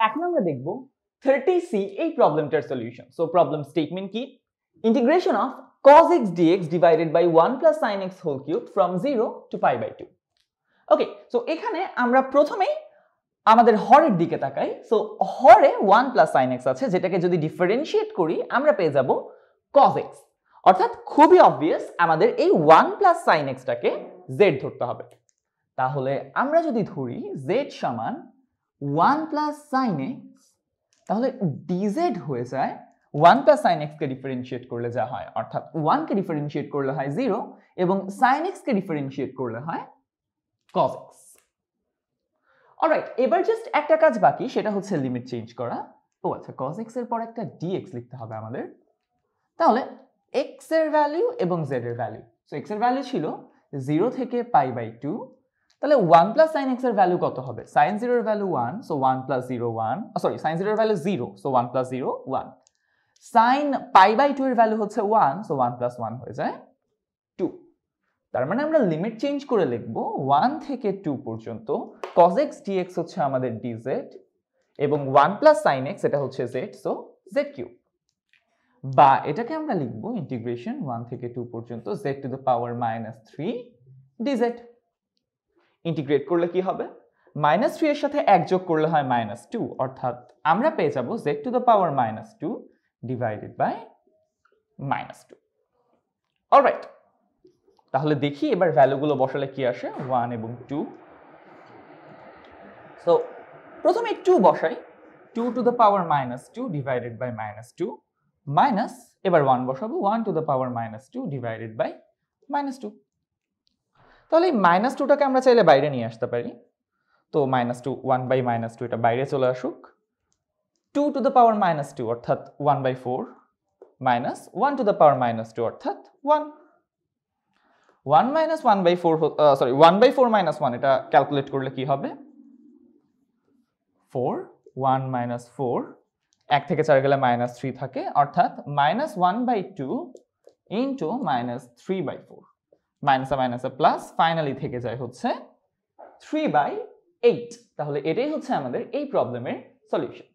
এখন আমরা দেখব 30C এই প্রবলেমটার সলিউশন। সো প্রবলেম স্টেটমেন্ট কি? Integration of cos x dx divided by 1 plus sin x whole cube from 0 to pi by 2. Okay, so এখানে আমরা প্রথমেই আমাদের হরের দিকে তাকাই। সো হরে 1 plus sin x আছে, যেটাকে যদি ডিফারেন্সিয়েট করি আমরা পেয়ে যাব cos x। অর্থাৎ খুবই অবভিয়াস আমাদের এই 1 plus sin x টাকে z ধরতে হবে। তাহলে আমরা যদি ধরি z সমান 1 plus sin x, তাহলে dz হয়ে যায় 1 plus sin x কে ডিফারেন্সিয়েট করলে যা হয়, অর্থাৎ 1 কে ডিফারেন্সিয়েট করলে হয় 0 এবং sin x কে ডিফারেন্সিয়েট করলে হয় cos x। অলরাইট, এবার জাস্ট একটা কাজ বাকি, সেটা হচ্ছে লিমিট চেঞ্জ করা। ও আচ্ছা, cos x এর পর একটা dx লিখতে হবে আমাদের। তাহলে x এর ভ্যালু এবং z এর ভ্যালু, সো x এর ভ্যালু ছিল 0 থেকে পাই বাই 2, তাহলে 1 প্লাস sin x এর ভ্যালু কত হবে? sin 0 এর value 1, so 1 plus 0 1, sorry sin 0 এর value 0, so 1 plus 0 1। sin pi by 2 এর ভ্যালু হচ্ছে 1, সো 1 প্লাস 1 হয়ে যায় 2। তার মানে আমরা লিমিট চেঞ্জ করে লিখব 1 থেকে 2 পর্যন্ত cos x dx হচ্ছে আমাদের dz এবং 1 প্লাস sin x এটা হচ্ছে z, সো z কিউব। বা এটাকে আমরা লিখব ইন্টিগ্রেশন 1 থেকে 2 পর্যন্ত z to the power -3 dz। Integrate করলে কি হবে? -3 এর সাথে 1 যোগ করলে হয় -2, অর্থাৎ আমরা পেয়ে যাব z to the power -2 divided by -2। Alright, তাহলে দেখি এবার ভ্যালুগুলো বসালে কি আসে, 1 এবং 2। সো প্রথমে 2 বসাই, 2 to the power -2 divided by -2 minus, এবার 1 বসাবো, 1 to the power -2 divided by -2। তাহলে এই -2টাকে আমরা চাইলে বাইরে নিয়ে আসতে পারি। তো -2 1 বাই -2 এটা বাইরে চলে আসুক। 2 টু দ্য পাওয়ার -2 অর্থাৎ 1/4 মাইনাস 1 টু দ্য পাওয়ার -2 অর্থাৎ 1। 1 মাইনাস 1/4 সরি 1/4 মাইনাস 1, এটা ক্যালকুলেট করলে কি হবে? 4 1 মাইনাস 4, 1 থেকে 4 গেলে -3 থাকে, অর্থাৎ -1/2 ইন্টু -3/4, মাইনাসে মাইনাসে প্লাস, ফাইনালি থেকে যায় হচ্ছে 3/8। তাহলে এটাই হচ্ছে আমাদের এই প্রবলেমের সলিউশন।